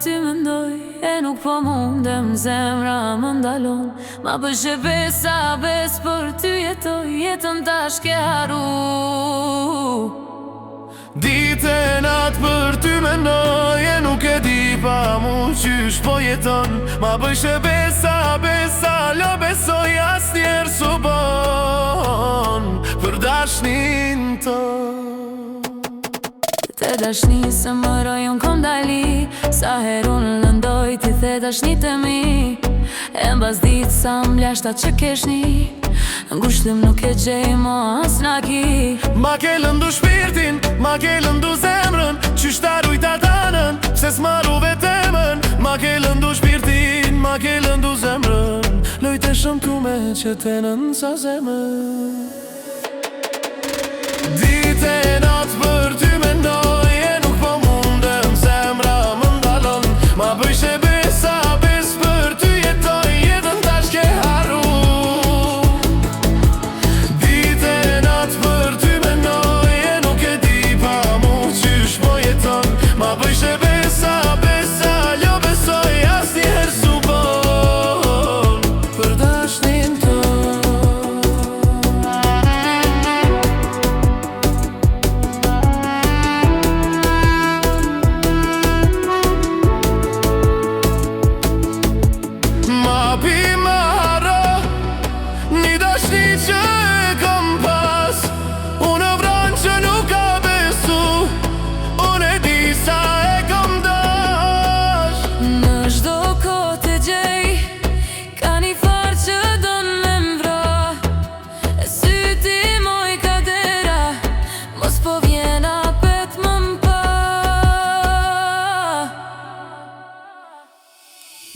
ty mendoj, e nuk po mundem, zemra më ndalon. Ma bësh e besa, bes për ty jetoj, jetën tash ke haru. Dite natë për ty mendoj, e nuk e di pa mu qysh po jeton. Ma bësh e besa, besa, lo besoj as njerë su bon për dashnin ton. Te dashni se më rojon kom dali, sa heru në lëndoj ti the dashni të mi. E mbas ditë sa mbljashta që keshni, ngushtim nuk e gjej mo as naki. Ma ke lëndu shpirtin, ma ke lëndu zemrën, qysh ta rujta tanën, pse s'maru vetemën. Ma ke lëndu shpirtin, ma ke lëndu zemrën, lojte shumë tu me që tenën sa zemën. Dite natë për ty mendoj, e nuk po mundem, zemra më ndalon. Ma bëjsh e besa, bes për ty jetoj, jetën tash ke haru. Dite natë për ty mendoj, e nuk e di pa mu qysh po jeton. Ma bëjsh e besa, besa, lo besoj as njerë su bon për dashnin ton.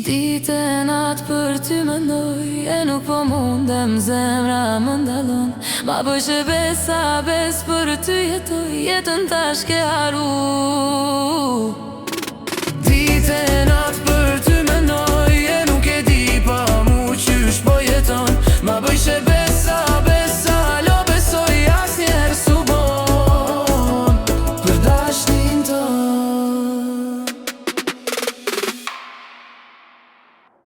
Dite natë për ty mendoj, e nuk po mundem, zemra më ndalon. Ma bësh e besa, bes për ty jetoj, jetën tash ke haru. Dite natë për ty mendoj, e nuk e di pa mu qysh po jeton. Ma bësh e besa